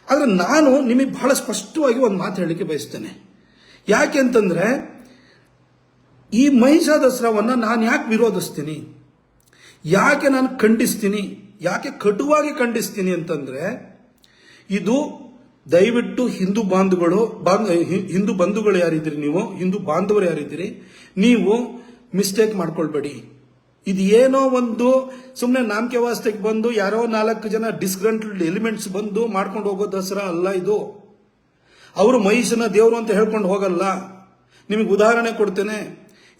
ಆದರೆ ನಾನು ನಿಮಗೆ ಬಹಳ ಸ್ಪಷ್ಟವಾಗಿ ಒಂದು ಮಾತು ಹೇಳಲಿಕ್ಕೆ ಬಯಸ್ತೇನೆ. ಯಾಕೆ ಅಂತಂದ್ರೆ ಈ ಮಹಿಷಾ ದಸರಾವನ್ನು ನಾನು ಯಾಕೆ ವಿರೋಧಿಸ್ತೀನಿ, ಯಾಕೆ ನಾನು ಖಂಡಿಸ್ತೀನಿ, ಯಾಕೆ ಕಟುವಾಗಿ ಖಂಡಿಸ್ತೀನಿ ಅಂತಂದ್ರೆ, ಇದು ದಯವಿಟ್ಟು ಹಿಂದೂ ಬಂಧುಗಳು ಯಾರಿದ್ದೀರಿ, ನೀವು ಹಿಂದೂ ಬಾಂಧವರು ಯಾರಿದ್ದೀರಿ, ನೀವು ಮಿಸ್ಟೇಕ್ ಮಾಡ್ಕೊಳ್ಬೇಡಿ. ಇದು ಏನೋ ಒಂದು ಸುಮ್ಮನೆ ನಾಮಕೆ ವಾಸ್ತಕ್ಕೆ ಬಂದು ಯಾರೋ 4 ಜನ ಡಿಸ್ಗ್ರಂಟಲ್ಡ್ ಎಲಿಮೆಂಟ್ಸ್ ಬಂದು ಮಾಡ್ಕೊಂಡು ಹೋಗೋ ದಸರಾ ಅಲ್ಲ ಇದು. ಅವರು ಮಹಿಷನ ದೇವರು ಅಂತ ಹೇಳ್ಕೊಂಡು ಹೋಗಲ್ಲ. ನಿಮಗೆ ಉದಾಹರಣೆ ಕೊಡ್ತೇನೆ.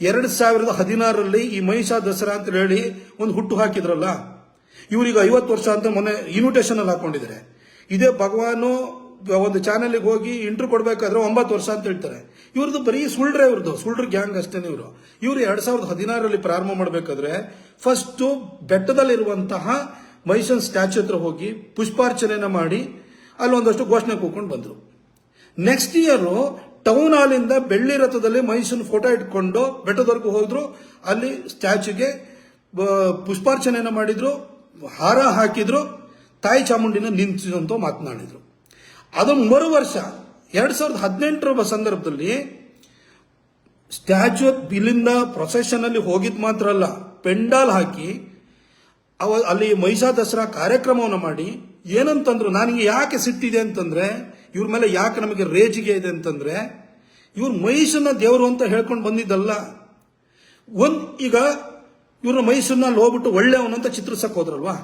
2016ರಲ್ಲಿ ಈ ಮಹಿಷಾ ದಸರಾ ಅಂತ ಹೇಳಿ ಒಂದು ಹುಟ್ಟು ಹಾಕಿದ್ರಲ್ಲ, ಇವ್ರಿಗೆ 50 ವರ್ಷ ಅಂತ ಮೊನ್ನೆ ಇನ್ವಿಟೇಷನ್ ಅಲ್ಲಿ ಹಾಕೊಂಡಿದ್ದಾರೆ. ಇದೇ ಭಗವಾನು ಒಂದು ಚಾನೆಲ್ಗೆ ಹೋಗಿ ಇಂಟರ್ವ್ಯೂ ಕೊಡಬೇಕಾದ್ರೆ 9 ವರ್ಷ ಅಂತ ಹೇಳ್ತಾರೆ. ಇವ್ರದ್ದು ಬರೀ ಸುಳ್ಳ್ರ ಗ್ಯಾಂಗ್ ಅಷ್ಟೇನೆ. ಇವರು 2016ರಲ್ಲಿ ಪ್ರಾರಂಭ ಮಾಡಬೇಕಾದ್ರೆ ಫಸ್ಟ್ ಬೆಟ್ಟದಲ್ಲಿರುವಂತಹ ಮಹಿಷನ್ ಸ್ಟ್ಯಾಚ್ಯೂ ಹತ್ರ ಹೋಗಿ ಪುಷ್ಪಾರ್ಚನೆನ ಮಾಡಿ ಅಲ್ಲಿ ಒಂದಷ್ಟು ಘೋಷಣೆ ಕೂತ್ಕೊಂಡು ಬಂದ್ರು. ನೆಕ್ಸ್ಟ್ ಇಯರ್ ಟೌನ್ ಹಾಲಿಂದ ಬೆಳ್ಳಿ ರಥದಲ್ಲಿ ಮಹಿಷನ್ ಫೋಟೋ ಇಟ್ಕೊಂಡು ಬೆಟ್ಟದವರೆಗೂ ಹೋದ್ರು. ಅಲ್ಲಿ ಸ್ಟ್ಯಾಚ್ಯೂಗೆ ಪುಷ್ಪಾರ್ಚನೆನ ಮಾಡಿದ್ರು, ಹಾರ ಹಾಕಿದ್ರು, ತಾಯಿ ಚಾಮುಂಡಿನ ನಿಂತಿದಂತ ಮಾತನಾಡಿದ್ರು. ಅದು ಮರು ವರ್ಷ 2018ರ ಸಂದರ್ಭದಲ್ಲಿ ಸ್ಟ್ಯಾಚ್ಯೂ ಇಲ್ಲಿಂದ ಪ್ರೊಸೆಷನ್ ಅಲ್ಲಿ ಹೋಗಿದ್ ಮಾತ್ರ ಅಲ್ಲ, ಪೆಂಡಾಲ್ ಹಾಕಿ ಅಲ್ಲಿ ಮಹಿಷಾ ದಸರಾ ಕಾರ್ಯಕ್ರಮವನ್ನು ಮಾಡಿ ಏನಂತಂದ್ರು, ನನಗೆ ಯಾಕೆ ಸಿಟ್ಟಿದೆ ಅಂತಂದ್ರೆ, ಇವ್ರ ಮೇಲೆ ಯಾಕೆ ನಮಗೆ ರೇಜಿಗೆ ಇದೆ ಅಂತಂದ್ರೆ, ಇವ್ರು ಮಹಿಷನ ದೇವರು ಅಂತ ಹೇಳ್ಕೊಂಡು ಬಂದಿದ್ದಲ್ಲ. ಈಗ ಇವ್ರ ಮಹಿಷನ್ನ ಹೋಗ್ಬಿಟ್ಟು ಒಳ್ಳೆಯವನಂತ ಚಿತ್ರಿಸಕ್ ಹೋದ್ರಲ್ವಾ.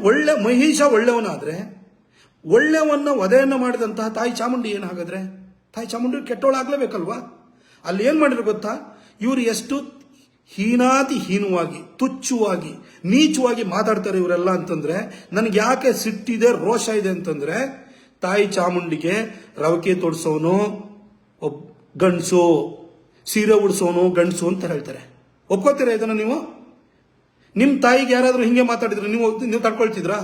ಒಳ್ಳೆ ಮಹಿಷ ಒಳ್ಳೆಯವನಾದ್ರೆ ಒಳ್ಳೆಯವನ್ನ ವಧೆಯನ್ನ ಮಾಡಿದಂತಹ ತಾಯಿ ಚಾಮುಂಡಿ ಏನಾಗಾದ್ರೆ, ತಾಯಿ ಚಾಮುಂಡಿ ಕೆಟ್ಟವಳಾಗ್ಲೇಬೇಕಲ್ವಾ. ಅಲ್ಲಿ ಏನ್ ಮಾಡಿದ್ರು ಗೊತ್ತಾ, ಇವರು ಎಷ್ಟು ಹೀನಾತಿ-ಹೀನವಾಗಿ, ತುಚ್ಛವಾಗಿ, ನೀಚವಾಗಿ ಮಾತಾಡ್ತಾರೆ ಇವರೆಲ್ಲ ಅಂತಂದ್ರೆ, ನನಗೆ ಯಾಕೆ ಸಿಟ್ಟಿದೆ, ರೋಷ ಇದೆ ಅಂತಂದ್ರೆ, ತಾಯಿ ಚಾಮುಂಡಿಗೆ ರವಕೆ ತೋಡ್ಸೋನು ಗಂಡಸು, ಸೀರೆ ಉಡ್ಸೋನು ಗಂಡಸು ಅಂತ ಹೇಳ್ತಾರೆ. ಒಪ್ಕೋತೀರಾ ಇದನ್ನ ನೀವು? ನಿಮ್ಮ ತಾಯಿಗೆ ಯಾರಾದ್ರೂ ಹಿಂಗೆ ಮಾತಾಡಿದ್ರೆ ನೀವು ತಡ್ಕೊಳ್ತಿದ್ರಾ?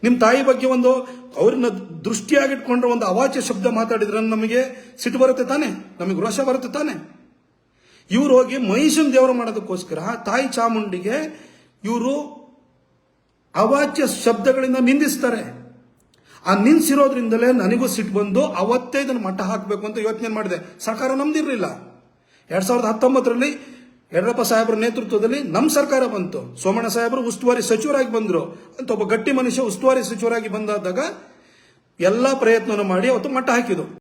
ನಿಮ್ಮ ತಾಯಿ ಬಗ್ಗೆ ಒಂದು ಅವ್ರನ್ನ ದೃಷ್ಟಿಯಾಗಿಟ್ಕೊಂಡ್ರೆ ಒಂದು ಅವಾಚ್ಯ ಶಬ್ದ ಮಾತಾಡಿದ್ರೆ ನಮಗೆ ಸಿಟ್ಟು ಬರುತ್ತೆ ತಾನೆ, ನಮಗೆ ರೋಷ ಬರುತ್ತೆ ತಾನೆ. ಇವ್ರು ಹೋಗಿ ಮಹಿಷನ್ ದೇವರು ಮಾಡೋದಕ್ಕೋಸ್ಕರ ತಾಯಿ ಚಾಮುಂಡಿಗೆ ಇವರು ಅವಾಚ್ಯ ಶಬ್ದಗಳಿಂದ ನಿಂದಿಸ್ತಾರೆ. ಆ ನಿಂದಿಸಿರೋದ್ರಿಂದಲೇ ನನಗೂ ಸಿಟ್ಟು ಬಂದು ಅವತ್ತೇ ಇದನ್ನು ಮಟ್ಟ ಹಾಕಬೇಕು ಅಂತ ಯೋಚನೆ ಮಾಡಿದೆ. ಸರ್ಕಾರ ನಮ್ದಿರ್ಲಿಲ್ಲ. 2019ರಲ್ಲಿ ಯಡಿಯೂರಪ್ಪ ಸಾಹೇಬರ ನೇತೃತ್ವದಲ್ಲಿ ನಮ್ಮ ಸರ್ಕಾರ ಬಂತು. ಸೋಮಣ್ಣ ಸಾಹೇಬರು ಉಸ್ತುವಾರಿ ಸಚಿವರಾಗಿ ಬಂದರು ಅಂತ, ಒಬ್ಬ ಗಟ್ಟಿ ಮನುಷ್ಯ ಉಸ್ತುವಾರಿ ಸಚಿವರಾಗಿ ಬಂದಾದಾಗ ಎಲ್ಲ ಪ್ರಯತ್ನ ಮಾಡಿ ಅವತ್ತು ಮಟ್ಟ ಹಾಕಿದ್ರು.